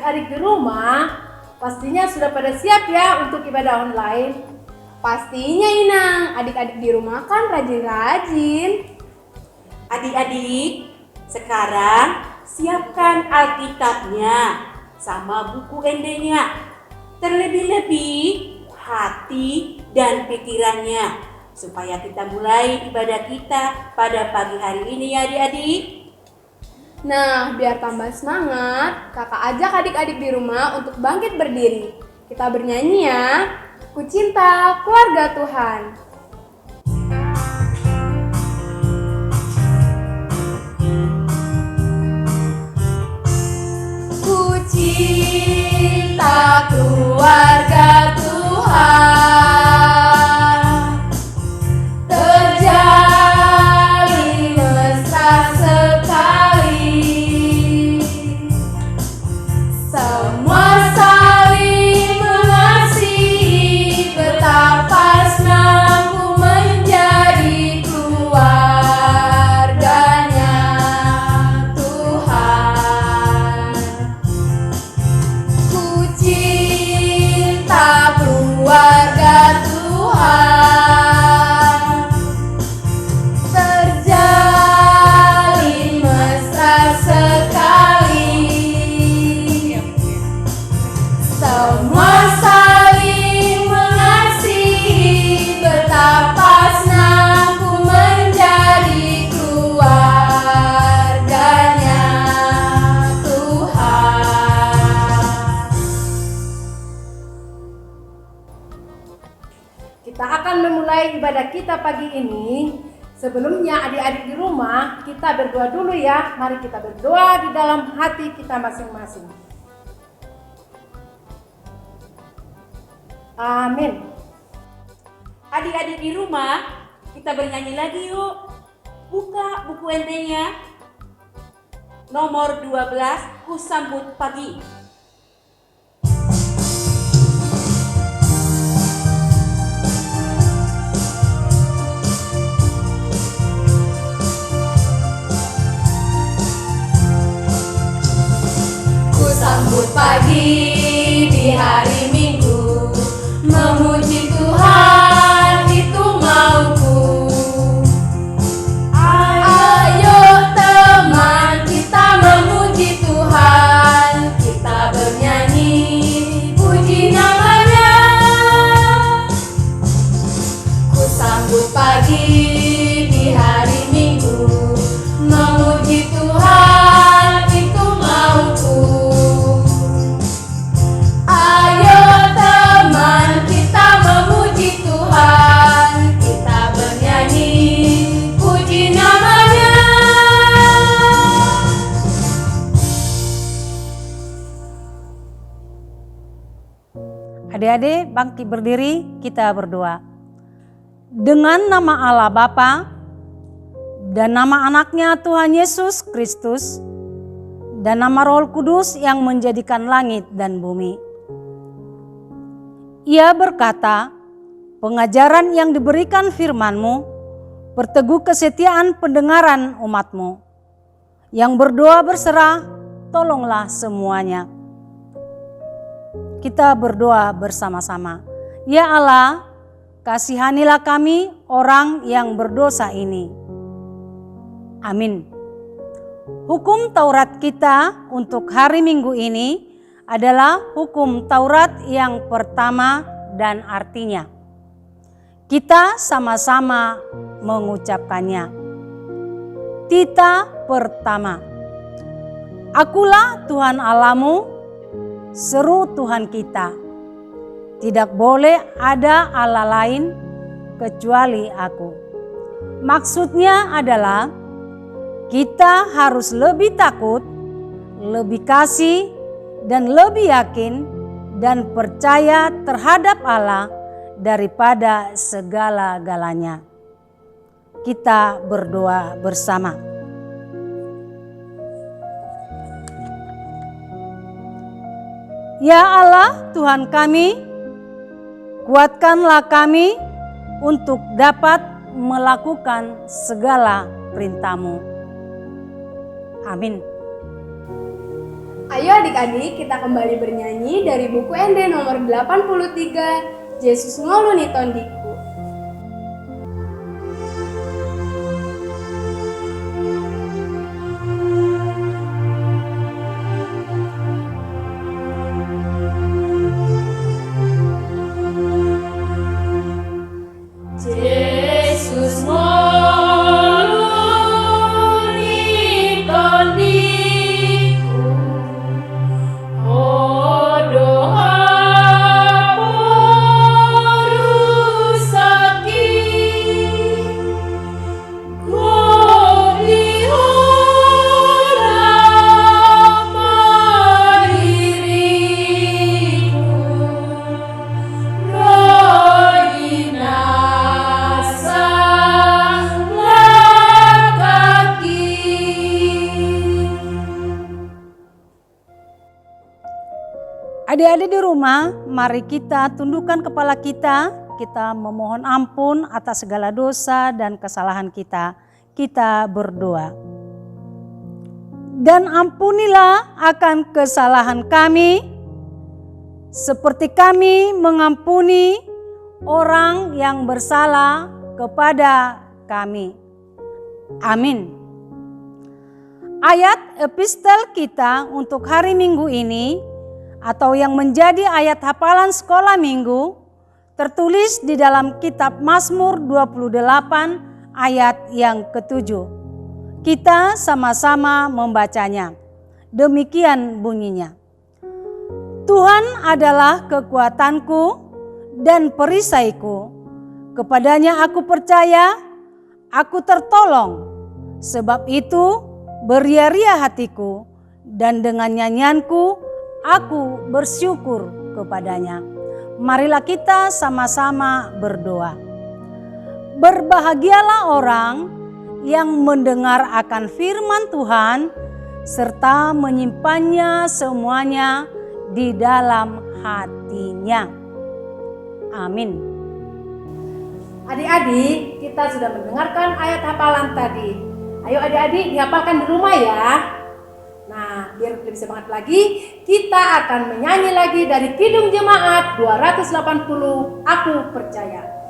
adik-adik di rumah pastinya sudah pada siap ya untuk ibadah online. Pastinya Inang, adik-adik di rumah kan rajin-rajin. Adik-adik, sekarang siapkan Alkitabnya sama buku ND-nya. Terlebih-lebih hati dan pikirannya supaya kita mulai ibadah kita pada pagi hari ini ya adik-adik. Nah, biar tambah semangat, kakak ajak adik-adik di rumah untuk bangkit berdiri. Kita bernyanyi ya. Ku cinta keluarga Tuhan. Ku cinta keluarga Tuhan, terjalin mesra sekali, semua saling mengasihi, betapa senang ku menjadi keluarganya Tuhan. Ku cinta keluarga Tuhan, terjalin mesra sekali, semua saling mengasihi, betapa senang ku menjadi keluarganya Tuhan. Kita akan memulai ibadah kita pagi ini. Sebelumnya adik-adik di rumah, kita berdoa dulu ya. Mari kita berdoa di dalam hati kita masing-masing. Amin. Adik-adik di rumah, kita bernyanyi lagi yuk. Buka buku ND-nya. Nomor 12, Ku Sambut Pagi. Ku sambut pagi di hari Minggu, memuji Tuhan itu mauku. Ayo teman kita memuji Tuhan, kita bernyanyi puji namanya. Ku sambut pagi di hari Minggu, memuji Tuhan itu mauku. Ayo teman kita memuji Tuhan, kita bernyanyi puji namanya. Adik-adik bangkit berdiri, kita berdoa. Dengan nama Allah Bapa dan nama anaknya Tuhan Yesus Kristus dan nama Roh Kudus yang menjadikan langit dan bumi. Ia berkata, pengajaran yang diberikan firman-Mu, perteguh kesetiaan pendengaran umat-Mu. Yang berdoa berserah, tolonglah semuanya. Kita berdoa bersama-sama. Ya Allah, kasihanilah kami orang yang berdosa ini. Amin. Hukum Taurat kita untuk hari Minggu ini adalah hukum Taurat yang pertama dan artinya. Kita sama-sama mengucapkannya. Tita pertama. Akulah Tuhan Allahmu, seru Tuhan kita. Tidak boleh ada Allah lain kecuali aku. Maksudnya adalah kita harus lebih takut, lebih kasih, dan lebih yakin dan percaya terhadap Allah daripada segala-galanya. Kita berdoa bersama. Ya Allah Tuhan kami, kuatkanlah kami untuk dapat melakukan segala perintah-Mu. Amin. Ayo adik-adik, kita kembali bernyanyi dari buku ND nomor 83, Yesus ngoluni tondiku. Yesus ngoluni tondiku, oh doa porusaki, goli orang mahiriku, roina Adik-adik di rumah, mari kita tundukkan kepala kita memohon ampun atas segala dosa dan kesalahan kita. Kita berdoa. Dan ampunilah akan kesalahan kami, seperti kami mengampuni orang yang bersalah kepada kami. Amin. Ayat epistel kita untuk hari Minggu ini atau yang menjadi ayat hafalan sekolah minggu tertulis di dalam kitab Mazmur 28 ayat yang ke-7. Kita sama-sama membacanya. Demikian bunyinya. Tuhan adalah kekuatanku dan perisaiku. Kepadanya aku percaya, aku tertolong. Sebab itu beria-ria hatiku dan dengan nyanyianku aku bersyukur kepadanya. Marilah kita sama-sama berdoa. Berbahagialah orang yang mendengar akan firman Tuhan serta menyimpannya semuanya di dalam hatinya. Amin. Adik-adik, kita sudah mendengarkan ayat hafalan tadi. Ayo adik-adik dihafalkan di rumah ya. Nah, biar lebih semangat lagi, kita akan menyanyi lagi dari Kidung Jemaat 280, Aku Percaya.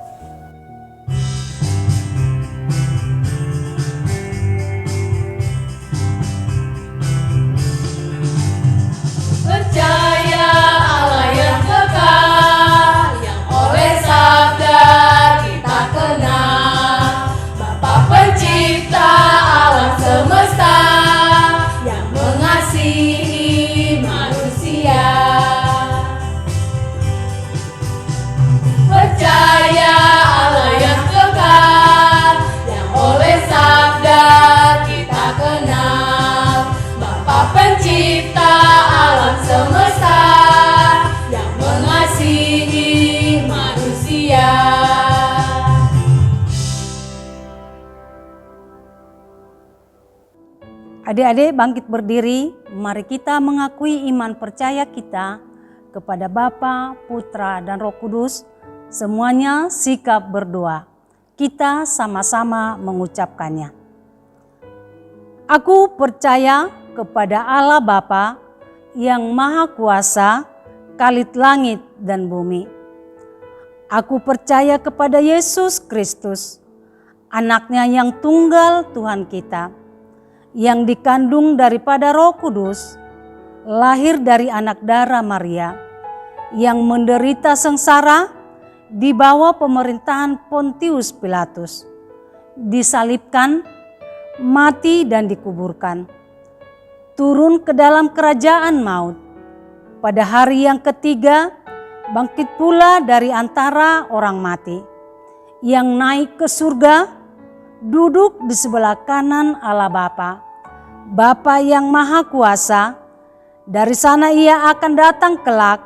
percaya Allah yang kekal, yang oleh sabda kita kenal, Bapa pencipta alam semesta, yang mengasihi manusia. Percaya Allah yang kekal, yang oleh sabda kita kenal, Bapa pencipta alam semesta, yang mengasihi manusia. Adik-adik bangkit berdiri, mari kita mengakui iman percaya kita kepada Bapa, Putra, dan Roh Kudus. Semuanya sikap berdoa. Kita sama-sama mengucapkannya. Aku percaya kepada Allah Bapa yang Maha Kuasa, Khalid langit dan bumi. Aku percaya kepada Yesus Kristus, Anaknya yang tunggal Tuhan kita, yang dikandung daripada Roh Kudus, lahir dari anak darah Maria, yang menderita sengsara di bawah pemerintahan Pontius Pilatus, disalibkan, mati dan dikuburkan, turun ke dalam kerajaan maut. Pada hari yang ketiga, bangkit pula dari antara orang mati, yang naik ke surga, duduk di sebelah kanan Allah Bapa, Bapa yang Maha Kuasa. Dari sana ia akan datang kelak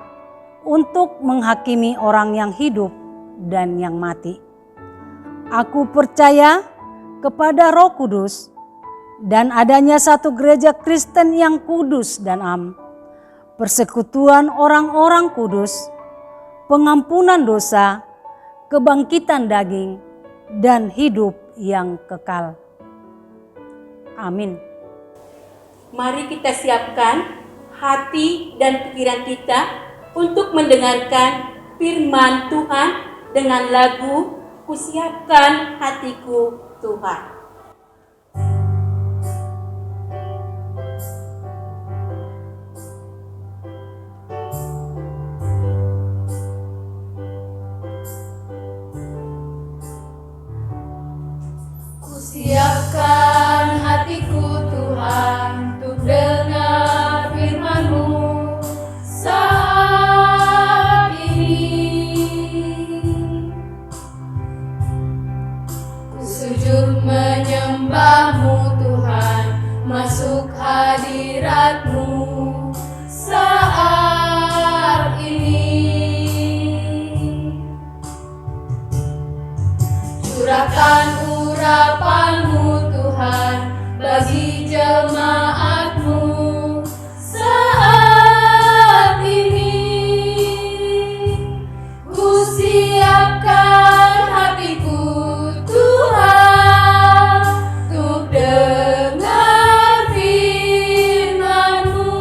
untuk menghakimi orang yang hidup dan yang mati. Aku percaya kepada Roh Kudus dan adanya satu gereja Kristen yang kudus dan am, persekutuan orang-orang kudus, pengampunan dosa, kebangkitan daging, dan hidup yang kekal. Amin. Mari kita siapkan hati dan pikiran kita untuk mendengarkan firman Tuhan dengan lagu "Kusiapkan Hatiku Tuhan". Siapkan hatiku Tuhan untuk dengar firman-Mu saat ini. Ku sujud menyembah-Mu Tuhan, masuk hadirat-Mu saat ini. Curahkan urapan-Mu Tuhan bagi jemaat-Mu saat ini. Ku siapkan hatiku Tuhan untuk dengar firman-Mu.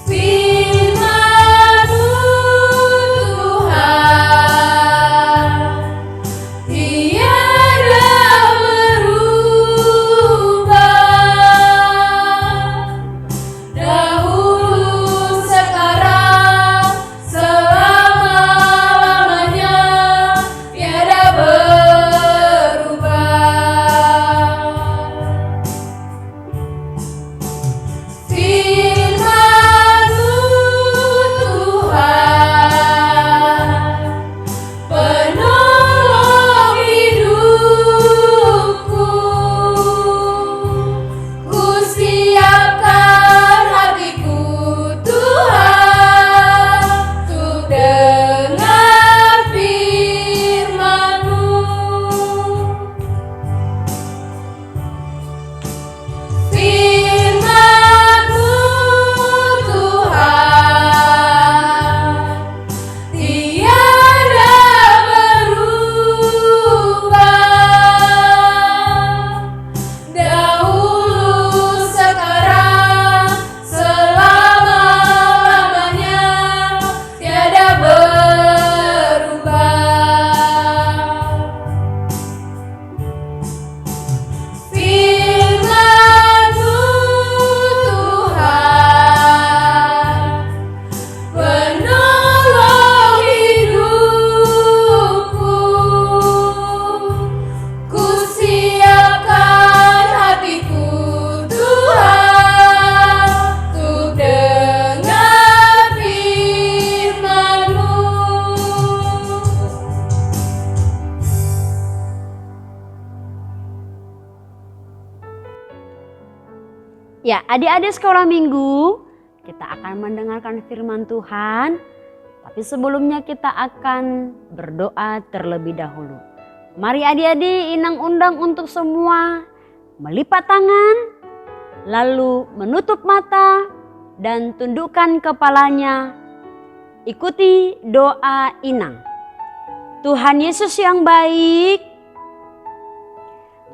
Firman-Mu Ya, adik-adik sekolah minggu, kita akan mendengarkan firman Tuhan. Tapi sebelumnya kita akan berdoa terlebih dahulu. Mari adik-adik, Inang undang untuk semua melipat tangan, lalu menutup mata dan tundukkan kepalanya. Ikuti doa Inang. Tuhan Yesus yang baik,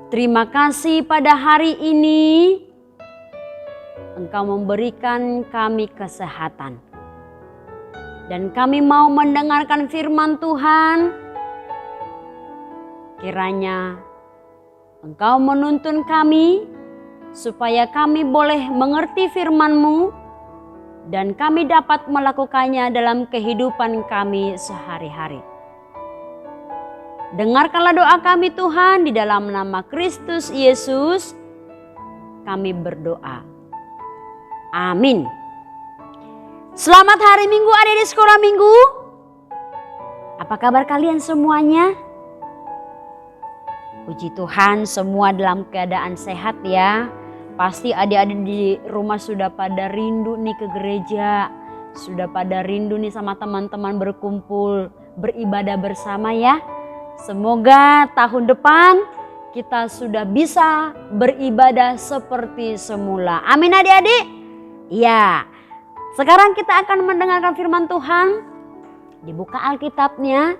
terima kasih pada hari ini Engkau memberikan kami kesehatan. Dan kami mau mendengarkan firman Tuhan. Kiranya Engkau menuntun kami supaya kami boleh mengerti firman-Mu dan kami dapat melakukannya dalam kehidupan kami sehari-hari. Dengarkanlah doa kami Tuhan, di dalam nama Kristus Yesus kami berdoa. Amin. Selamat hari Minggu adik-adik sekolah minggu. Apa kabar kalian semuanya? Puji Tuhan semua dalam keadaan sehat ya. Pasti adik-adik di rumah sudah pada rindu nih ke gereja. Sudah pada rindu nih sama teman-teman berkumpul, beribadah bersama ya. Semoga tahun depan kita sudah bisa beribadah seperti semula. Amin adik-adik. Ya, sekarang kita akan mendengarkan firman Tuhan. Dibuka Alkitabnya.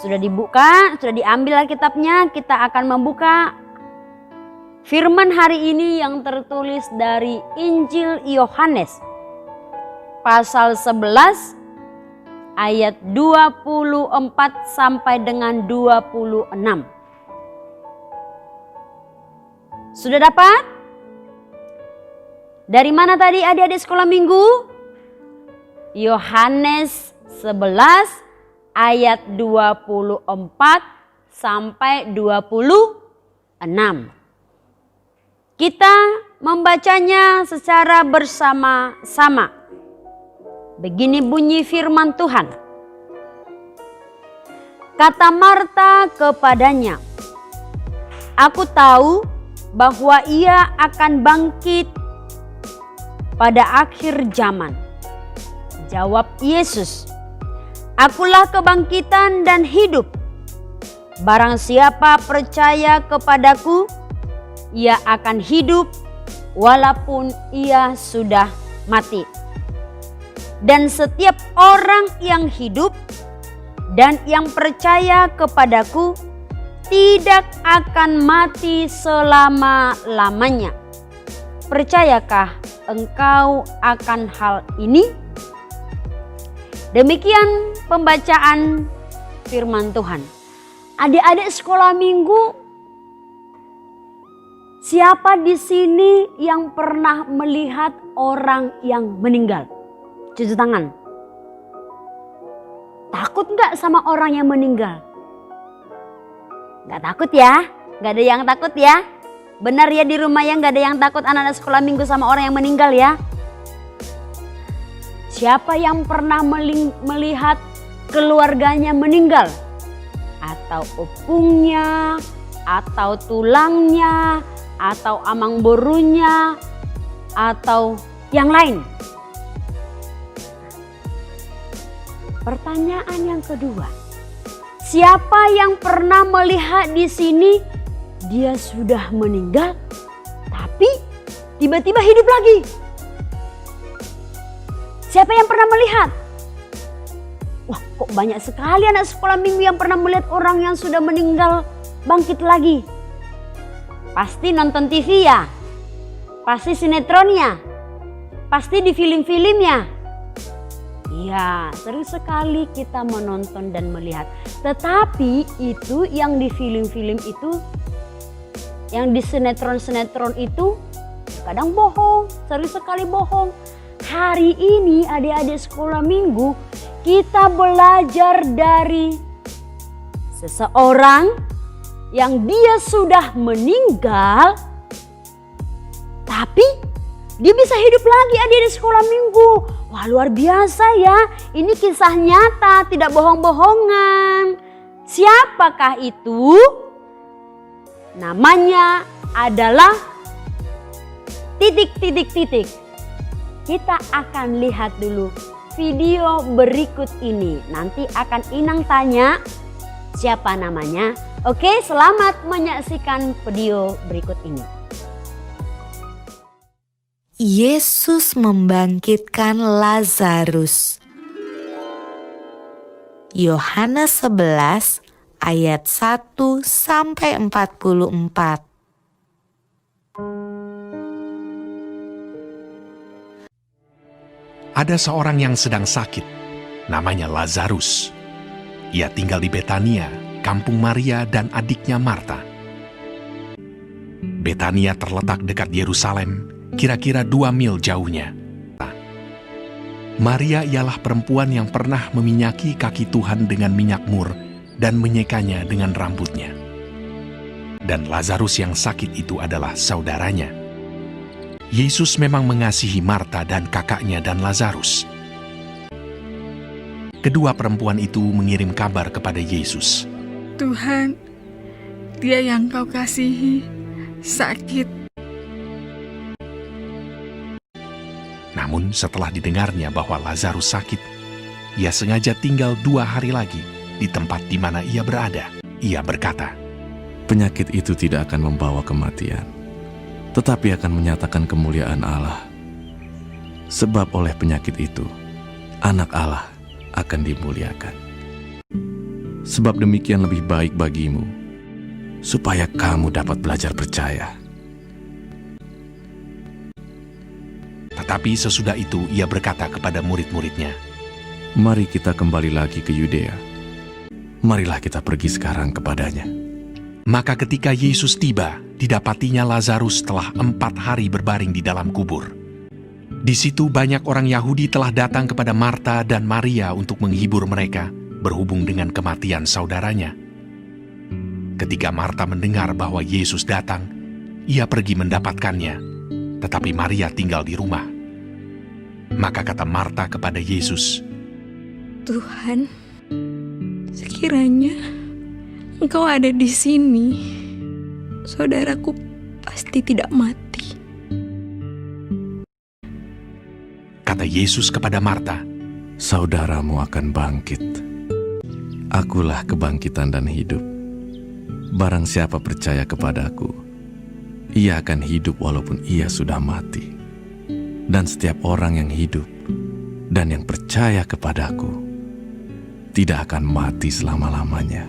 Sudah dibuka, sudah diambil Alkitabnya. Kita akan membuka Firman hari ini yang tertulis dari Injil Yohanes pasal 11 ayat 24 sampai dengan 26. Sudah dapat? Dari mana tadi adik-adik sekolah minggu? Yohanes 11 ayat 24 sampai 26. Kita membacanya secara bersama-sama. Begini bunyi firman Tuhan. Kata Marta kepadanya, "Aku tahu bahwa ia akan bangkit pada akhir zaman." Jawab Yesus, "Akulah kebangkitan dan hidup. Barang siapa percaya kepadaku, ia akan hidup walaupun ia sudah mati. Dan setiap orang yang hidup dan yang percaya kepadaku tidak akan mati selama-lamanya. Percayakah engkau akan hal ini?" Demikian pembacaan firman Tuhan. Adik-adik sekolah minggu, siapa di sini yang pernah melihat orang yang meninggal? Cuci tangan. Takut nggak sama orang yang meninggal? Nggak takut ya? Nggak ada yang takut ya? Benar ya di rumah ya, nggak ada yang takut anak-anak sekolah minggu sama orang yang meninggal ya? Siapa yang pernah melihat keluarganya meninggal? Atau opungnya, atau tulangnya, atau amang borunya, atau yang lain? Pertanyaan yang kedua, siapa yang pernah melihat di sini dia sudah meninggal tapi tiba-tiba hidup lagi? Siapa yang pernah melihat? Wah, kok banyak sekali anak sekolah minggu yang pernah melihat orang yang sudah meninggal bangkit lagi. Pasti nonton TV ya, pasti sinetronnya, pasti di film-filmnya. Iya, sering sekali kita menonton dan melihat. Tetapi itu yang di film-film itu, yang di sinetron-sinetron itu kadang bohong, sering sekali bohong. Hari ini adik-adik sekolah minggu kita belajar dari seseorang yang dia sudah meninggal tapi dia bisa hidup lagi adik-adik sekolah minggu. Wah, luar biasa ya, ini kisah nyata, tidak bohong-bohongan. Siapakah itu? Namanya adalah titik. Kita akan lihat dulu video berikut ini. Nanti akan Inang tanya siapa namanya. Oke, selamat menyaksikan video berikut ini. Yesus membangkitkan Lazarus. Yohanes 11 ayat 1 sampai 44. Ada seorang yang sedang sakit, namanya Lazarus. Ia tinggal di Betania, kampung Maria dan adiknya Marta. Betania terletak dekat Yerusalem, kira-kira 2 mil jauhnya. Maria ialah perempuan yang pernah meminyaki kaki Tuhan dengan minyak mur dan menyekanya dengan rambutnya. Dan Lazarus yang sakit itu adalah saudaranya. Yesus memang mengasihi Marta dan kakaknya dan Lazarus. Kedua perempuan itu mengirim kabar kepada Yesus. "Tuhan, dia yang kau kasihi sakit." Namun setelah didengarnya bahwa Lazarus sakit, ia sengaja tinggal 2 hari lagi di tempat di mana ia berada. Ia berkata, "Penyakit itu tidak akan membawa kematian, tetapi akan menyatakan kemuliaan Allah. Sebab oleh penyakit itu, anak Allah akan dimuliakan. Sebab demikian lebih baik bagimu, supaya kamu dapat belajar percaya, Tetapi sesudah itu ia berkata kepada murid-muridnya, Mari kita kembali lagi ke Yudea. Marilah kita pergi sekarang kepadanya. Maka ketika Yesus tiba, didapatinya Lazarus telah 4 hari berbaring di dalam kubur. Di situ banyak orang Yahudi telah datang kepada Marta dan Maria untuk menghibur mereka berhubung dengan kematian saudaranya. Ketika Marta mendengar bahwa Yesus datang, ia pergi mendapatkannya, tetapi Maria tinggal di rumah. Maka kata Marta kepada Yesus, Tuhan, sekiranya Engkau ada di sini, saudaraku pasti tidak mati. Kata Yesus kepada Marta, Saudaramu akan bangkit. Akulah kebangkitan dan hidup. Barang siapa percaya kepadaku, ia akan hidup walaupun ia sudah mati. Dan setiap orang yang hidup dan yang percaya kepadaku tidak akan mati selama-lamanya.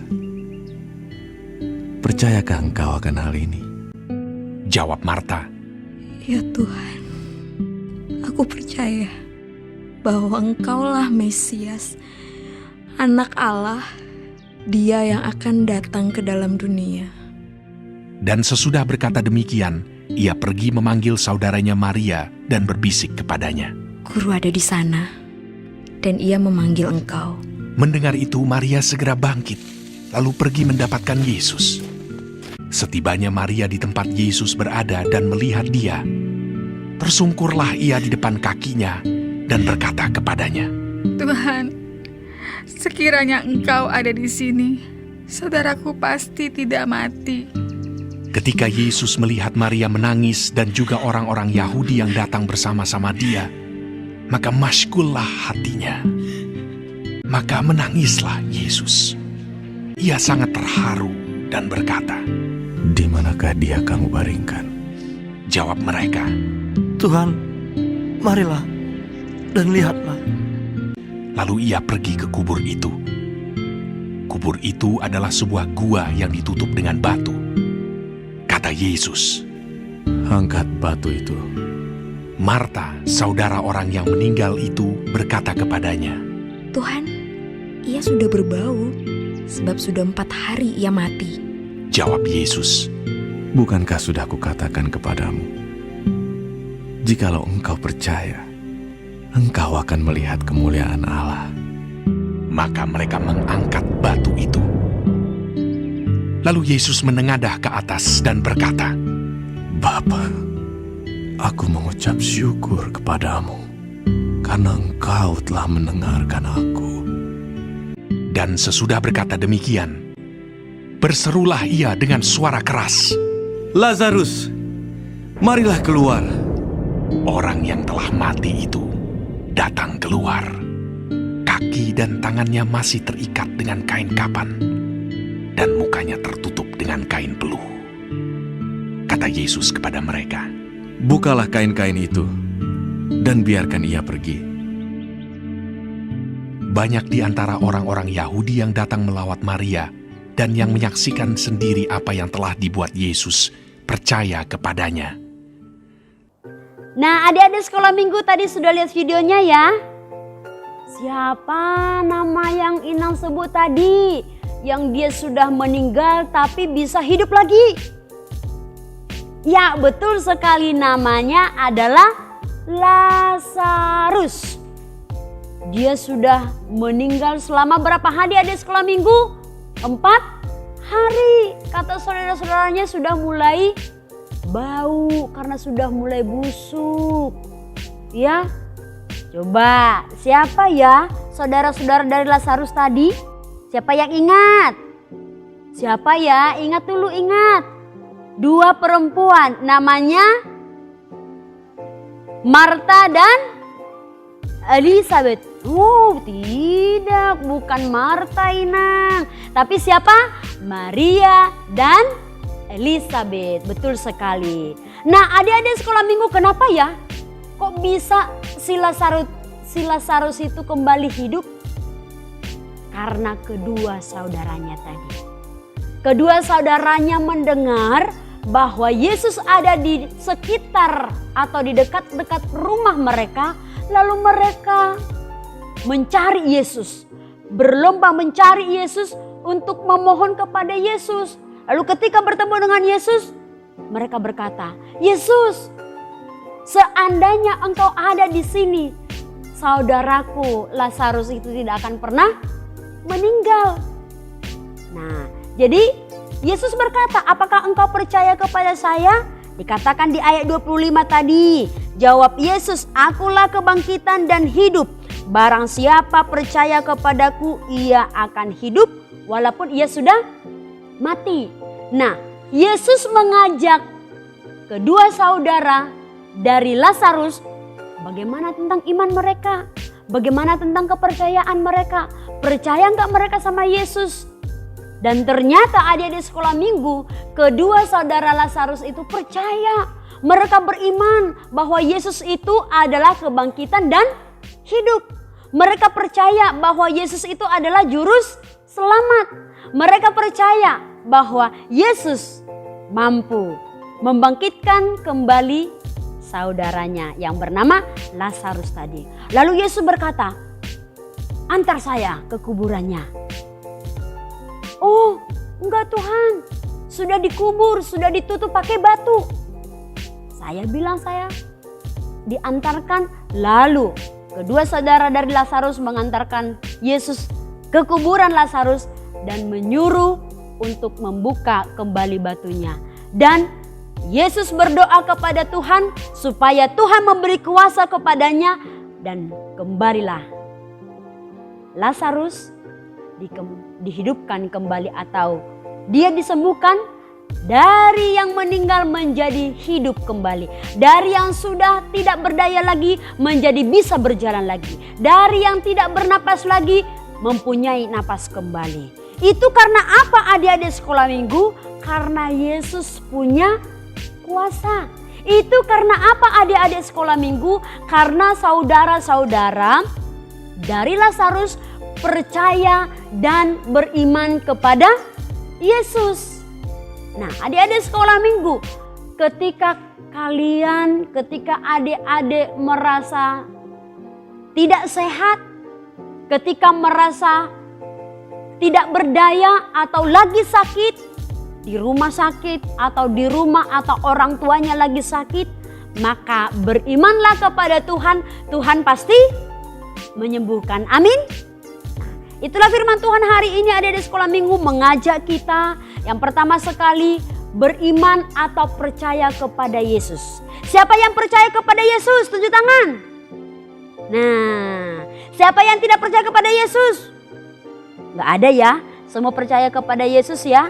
Percayakah engkau akan hal ini? Jawab Marta, Ya Tuhan, aku percaya bahwa Engkaulah Mesias, Anak Allah, Dia yang akan datang ke dalam dunia. dan sesudah berkata demikian, ia pergi memanggil saudaranya Maria dan berbisik kepadanya. Guru ada di sana, dan ia memanggil engkau. Mendengar itu, Maria segera bangkit, lalu pergi mendapatkan Yesus. Setibanya Maria di tempat Yesus berada dan melihat dia, tersungkurlah ia di depan kakinya dan berkata kepadanya, Tuhan, sekiranya Engkau ada di sini, saudaraku pasti tidak mati. Ketika Yesus melihat Maria menangis dan juga orang-orang Yahudi yang datang bersama-sama dia, maka masykullah hatinya. Maka menangislah Yesus. Ia sangat terharu dan berkata, Di manakah dia kamu baringkan? Jawab mereka, Tuhan, marilah dan lihatlah. lalu ia pergi ke kubur itu. Kubur itu adalah sebuah gua yang ditutup dengan batu. Kata Yesus, Angkat batu itu. Marta, saudara orang yang meninggal itu, berkata kepadanya, Tuhan, ia sudah berbau, sebab sudah 4 hari ia mati. Jawab Yesus, Bukankah sudah kukatakan kepadamu, jikalau engkau percaya, engkau akan melihat kemuliaan Allah. Maka mereka mengangkat batu itu. Lalu Yesus menengadah ke atas dan berkata, Bapa, aku mengucap syukur kepadamu, karena engkau telah mendengarkan aku. Dan sesudah berkata demikian, berserulah ia dengan suara keras, Lazarus, marilah keluar. Orang yang telah mati itu datang keluar. Kaki dan tangannya masih terikat dengan kain kapan, dan mukanya tertutup dengan kain peluh. Kata Yesus kepada mereka, Bukalah kain-kain itu, dan biarkan ia pergi. banyak di antara orang-orang Yahudi yang datang melawat Maria dan yang menyaksikan sendiri apa yang telah dibuat Yesus percaya kepadanya. Nah, adik-adik sekolah minggu tadi sudah lihat videonya ya? Siapa nama yang Inang sebut tadi? Yang dia sudah meninggal tapi bisa hidup lagi? Ya, betul sekali, namanya adalah Lazarus. Dia sudah meninggal selama berapa hari adik sekolah minggu? 4 hari. Kata saudara-saudaranya sudah mulai bau karena sudah mulai busuk. Ya, coba siapa ya saudara-saudara dari Lazarus tadi? Siapa yang ingat? Siapa ya? Ingat dulu, ingat. 2 perempuan, namanya Marta dan Elizabeth. Oh tidak, bukan Marta Inang. Tapi siapa? Maria dan Elizabeth. Betul sekali. Nah, adik-adik sekolah minggu, kenapa ya? Kok bisa si Lazarus itu kembali hidup? Karena kedua saudaranya tadi. Kedua saudaranya mendengar bahwa Yesus ada di sekitar atau di dekat-dekat rumah mereka, lalu mereka mencari Yesus, berlomba mencari Yesus untuk memohon kepada Yesus. Lalu ketika bertemu dengan Yesus, mereka berkata, "Yesus, seandainya Engkau ada di sini, saudaraku Lazarus itu tidak akan pernah meninggal." Nah, jadi Yesus berkata, "Apakah engkau percaya kepada saya?" Dikatakan di ayat 25 tadi. Jawab Yesus, "Akulah kebangkitan dan hidup. Barang siapa percaya kepadaku, ia akan hidup walaupun ia sudah mati." Nah, Yesus mengajak kedua saudara dari Lazarus, bagaimana tentang iman mereka? Bagaimana tentang kepercayaan mereka? Percaya enggak mereka sama Yesus? Dan ternyata adik-adik sekolah minggu, kedua saudara Lazarus itu percaya. Mereka beriman bahwa Yesus itu adalah kebangkitan dan hidup. Mereka percaya bahwa Yesus itu adalah jurus selamat. Mereka percaya bahwa Yesus mampu membangkitkan kembali saudaranya yang bernama Lazarus tadi. Lalu Yesus berkata, "Antar saya ke kuburannya." "Oh, enggak Tuhan, sudah dikubur, sudah ditutup pakai batu." Saya bilang saya diantarkan. Lalu kedua saudara dari Lazarus mengantarkan Yesus ke kuburan Lazarus dan menyuruh untuk membuka kembali batunya. Dan Yesus berdoa kepada Tuhan supaya Tuhan memberi kuasa kepadanya dan kembalilah Lazarus dihidupkan kembali atau dia disembuhkan dari yang meninggal menjadi hidup kembali. Dari yang sudah tidak berdaya lagi menjadi bisa berjalan lagi. Dari yang tidak bernapas lagi mempunyai napas kembali. Itu karena apa adik-adik sekolah minggu? Karena Yesus punya kuasa. Itu karena apa adik-adik sekolah minggu? Karena saudara-saudara dari Lazarus percaya dan beriman kepada Yesus. Nah, adik-adik sekolah minggu, ketika adik-adik merasa tidak sehat, ketika merasa tidak berdaya atau lagi sakit, di rumah sakit atau di rumah atau orang tuanya lagi sakit, maka berimanlah kepada Tuhan, Tuhan pasti menyembuhkan. Amin. Itulah firman Tuhan hari ini adik-adik sekolah minggu mengajak kita yang pertama sekali beriman atau percaya kepada Yesus. Siapa yang percaya kepada Yesus? Tunjuk tangan. Nah, siapa yang tidak percaya kepada Yesus? Gak ada ya, semua percaya kepada Yesus ya.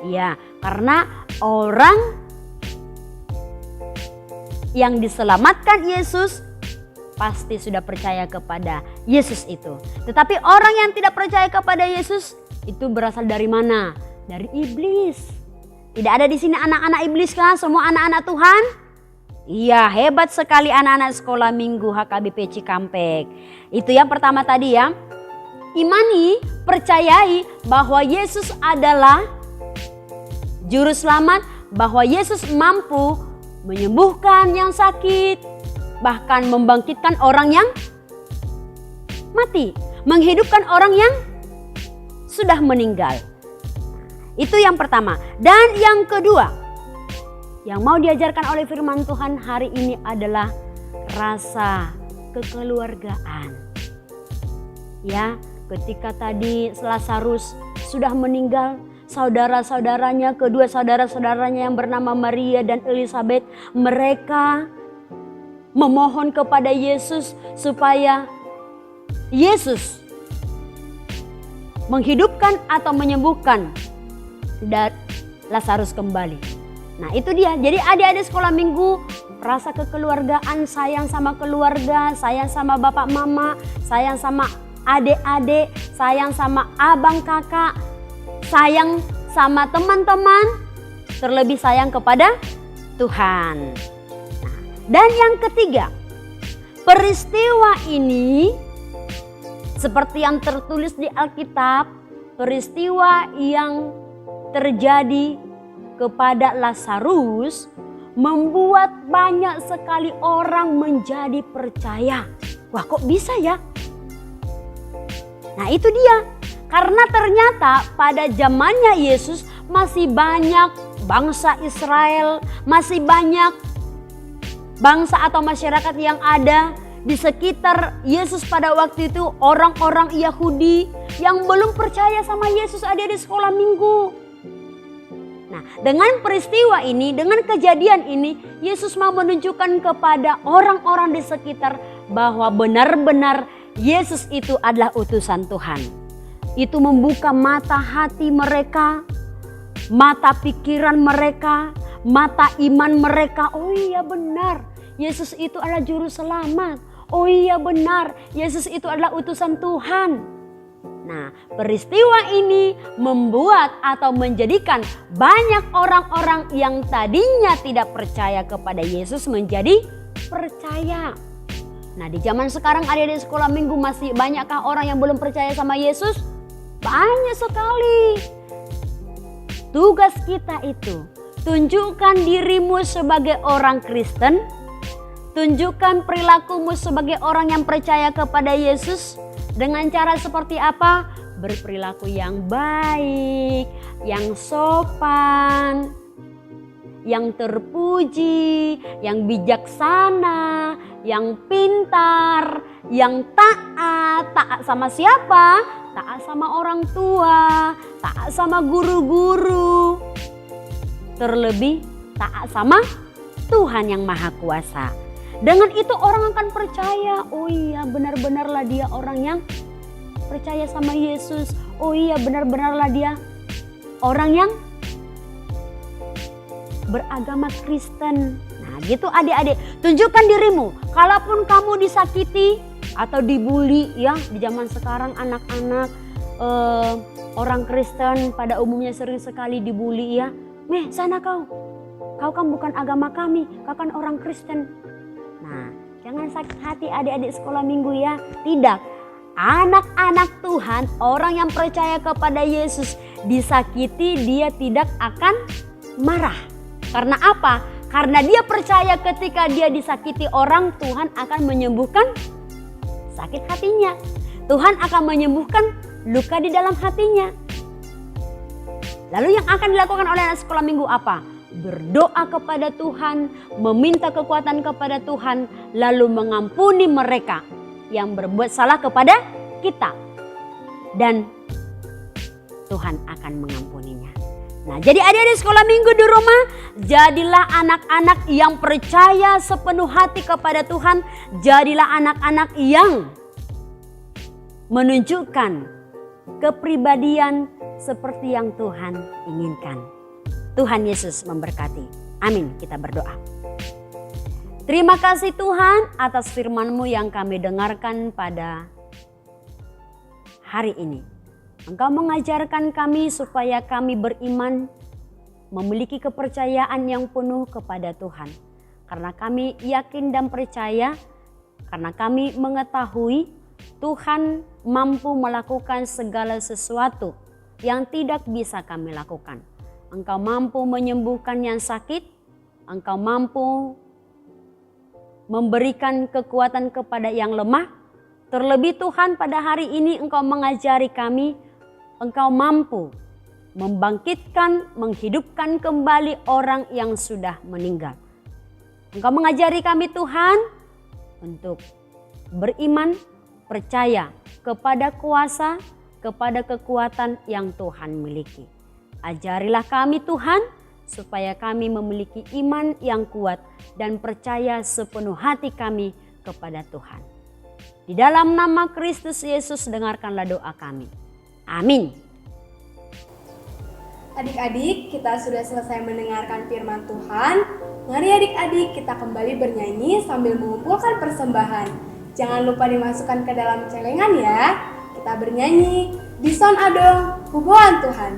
Iya, karena orang yang diselamatkan Yesus pasti sudah percaya kepada Yesus itu. Tetapi orang yang tidak percaya kepada Yesus itu berasal dari mana? Dari iblis. Tidak ada di sini anak-anak iblis kan? Semua anak-anak Tuhan? Iya, hebat sekali anak-anak sekolah minggu HKBP Cikampek. Itu yang pertama tadi ya. Imani, percayai bahwa Yesus adalah juru selamat, bahwa Yesus mampu menyembuhkan yang sakit, bahkan membangkitkan orang yang mati, menghidupkan orang yang sudah meninggal. Itu yang pertama. Dan yang kedua, yang mau diajarkan oleh firman Tuhan hari ini adalah rasa kekeluargaan. Ya, ketika tadi Lazarus sudah meninggal, saudara-saudaranya, kedua saudara-saudaranya yang bernama Maria dan Elizabeth, mereka memohon kepada Yesus supaya Yesus menghidupkan atau menyembuhkan Lazarus kembali. Nah, itu dia. Jadi adik-adik sekolah minggu, rasa kekeluargaan, sayang sama keluarga, sayang sama bapak mama, sayang sama adik-adik, sayang sama abang kakak, sayang sama teman-teman, terlebih sayang kepada Tuhan. Dan yang ketiga, peristiwa ini seperti yang tertulis di Alkitab, peristiwa yang terjadi kepada Lazarus membuat banyak sekali orang menjadi percaya. Wah, kok bisa ya? Nah, itu dia. Karena ternyata pada zamannya Yesus masih banyak bangsa Israel, masih banyak bangsa atau masyarakat yang ada di sekitar Yesus pada waktu itu, orang-orang Yahudi yang belum percaya sama Yesus, ada di sekolah minggu. Nah, dengan peristiwa ini, dengan kejadian ini, Yesus mau menunjukkan kepada orang-orang di sekitar bahwa benar-benar Yesus itu adalah utusan Tuhan. Itu membuka mata hati mereka, mata pikiran mereka, mata iman mereka. Oh iya benar, Yesus itu adalah juru selamat. Oh iya benar, Yesus itu adalah utusan Tuhan. Nah, peristiwa ini membuat atau menjadikan banyak orang-orang yang tadinya tidak percaya kepada Yesus menjadi percaya. Nah, di zaman sekarang ada di sekolah minggu masih banyakkah orang yang belum percaya sama Yesus? Banyak sekali. Tugas kita itu, tunjukkan dirimu sebagai orang Kristen, tunjukkan perilakumu sebagai orang yang percaya kepada Yesus. Dengan cara seperti apa? Berperilaku yang baik, yang sopan, yang terpuji, yang bijaksana, yang pintar, yang taat. Taat sama siapa? Taat sama orang tua, taat sama guru-guru. Terlebih taat sama Tuhan yang Maha Kuasa. Dengan itu orang akan percaya, oh iya benar-benarlah dia orang yang percaya sama Yesus. Oh iya benar-benarlah dia orang yang beragama Kristen. Nah gitu adik-adik, tunjukkan dirimu. Kalaupun kamu disakiti atau dibully ya, di zaman sekarang anak-anak orang Kristen pada umumnya sering sekali dibully ya. Sana kau kan bukan agama kami, kau kan orang Kristen. Nah, jangan sakit hati adik-adik sekolah minggu ya. Tidak, anak-anak Tuhan, orang yang percaya kepada Yesus disakiti, dia tidak akan marah. Karena apa? Karena dia percaya ketika dia disakiti orang, Tuhan akan menyembuhkan sakit hatinya. Tuhan akan menyembuhkan luka di dalam hatinya. Lalu yang akan dilakukan oleh anak sekolah minggu apa? Berdoa kepada Tuhan, meminta kekuatan kepada Tuhan, lalu mengampuni mereka yang berbuat salah kepada kita. Dan Tuhan akan mengampuninya. Nah, jadi adik-adik sekolah minggu di rumah, jadilah anak-anak yang percaya sepenuh hati kepada Tuhan. Jadilah anak-anak yang menunjukkan kepribadian seperti yang Tuhan inginkan. Tuhan Yesus memberkati. Amin. Kita berdoa. Terima kasih Tuhan atas firman-Mu yang kami dengarkan pada hari ini. Engkau mengajarkan kami supaya kami beriman, memiliki kepercayaan yang penuh kepada Tuhan. Karena kami yakin dan percaya, karena kami mengetahui Tuhan mampu melakukan segala sesuatu yang tidak bisa kami lakukan. Engkau mampu menyembuhkan yang sakit, Engkau mampu memberikan kekuatan kepada yang lemah. Terlebih Tuhan pada hari ini Engkau mengajari kami, Engkau mampu membangkitkan, menghidupkan kembali orang yang sudah meninggal. Engkau mengajari kami Tuhan untuk beriman, percaya kepada kuasa, kepada kekuatan yang Tuhan miliki. Ajarilah kami Tuhan supaya kami memiliki iman yang kuat dan percaya sepenuh hati kami kepada Tuhan. Di dalam nama Kristus Yesus dengarkanlah doa kami. Amin. Adik-adik, kita sudah selesai mendengarkan firman Tuhan. Mari adik-adik kita kembali bernyanyi sambil mengumpulkan persembahan. Jangan lupa dimasukkan ke dalam celengan ya. Kita bernyanyi di sound adong puguhan Tuhan.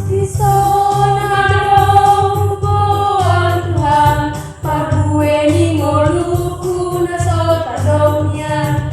Di sound adong puguhan Tuhan, padueni moluku na sota domnya.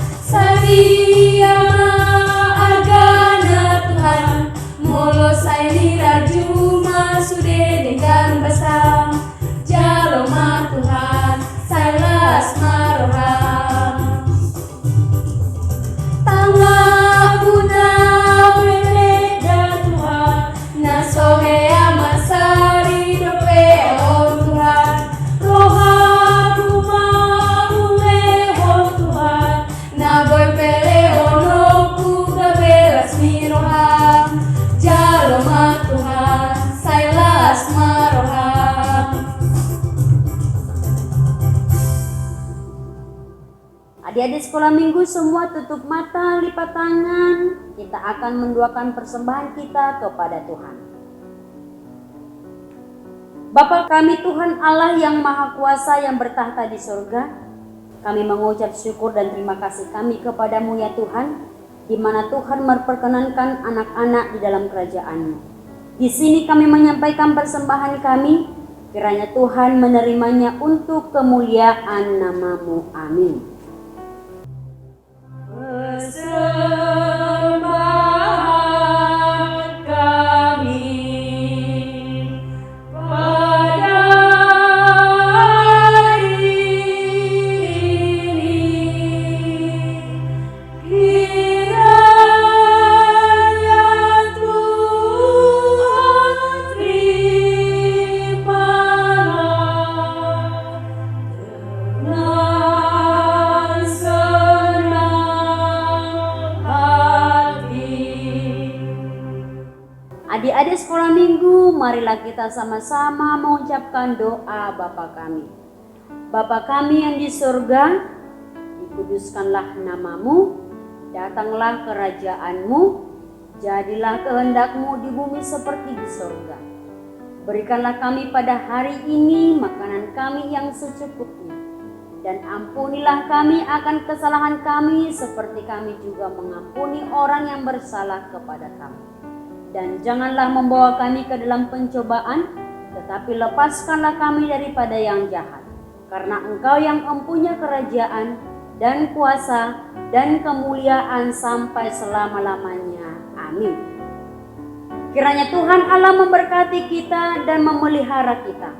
sekolah minggu semua tutup mata, lipat tangan. Kita akan mendoakan persembahan kita kepada Tuhan. Bapa kami Tuhan Allah yang Maha Kuasa yang bertahta di surga, kami mengucap syukur dan terima kasih kami kepadamu ya Tuhan, di mana Tuhan memperkenankan anak-anak di dalam kerajaan-Mu. Di sini kami menyampaikan persembahan kami, kiranya Tuhan menerimanya untuk kemuliaan nama-Mu. Amin. Persembahan kami pada hari ini, kiranya Tuhan terimalah dengan senang hati. Adik-adik sekolah minggu, marilah kita sama-sama mengucapkan doa Bapa kami. Bapa kami yang di surga, dikuduskanlah namamu, datanglah kerajaan-Mu, jadilah kehendak-Mu di bumi seperti di surga. Berikanlah kami pada hari ini makanan kami yang secukupnya, dan ampunilah kami akan kesalahan kami seperti kami juga mengampuni orang yang bersalah kepada kami. Dan janganlah membawa kami ke dalam pencobaan, tetapi lepaskanlah kami daripada yang jahat. Karena Engkau yang mempunyai kerajaan dan kuasa dan kemuliaan sampai selama-lamanya. Amin. Kiranya Tuhan Allah memberkati kita dan memelihara kita.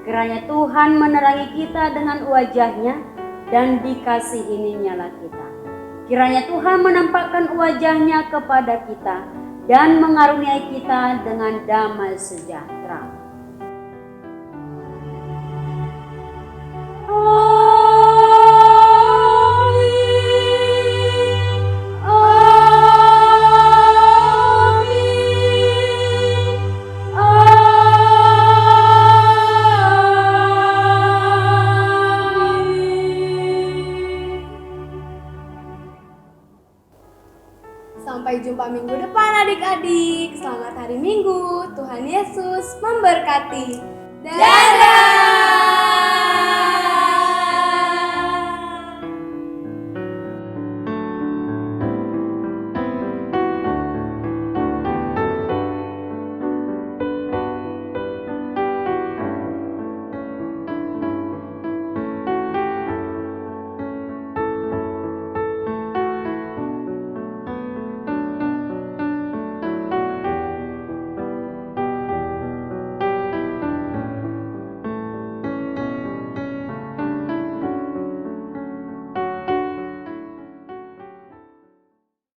Kiranya Tuhan menerangi kita dengan wajah-Nya dan dikasihininya lah kita. Kiranya Tuhan menampakkan wajah-Nya kepada kita dan mengaruniai kita dengan damai sejahtera. Sampai jumpa minggu depan adik-adik. Selamat hari Minggu. Tuhan Yesus memberkati. Dah.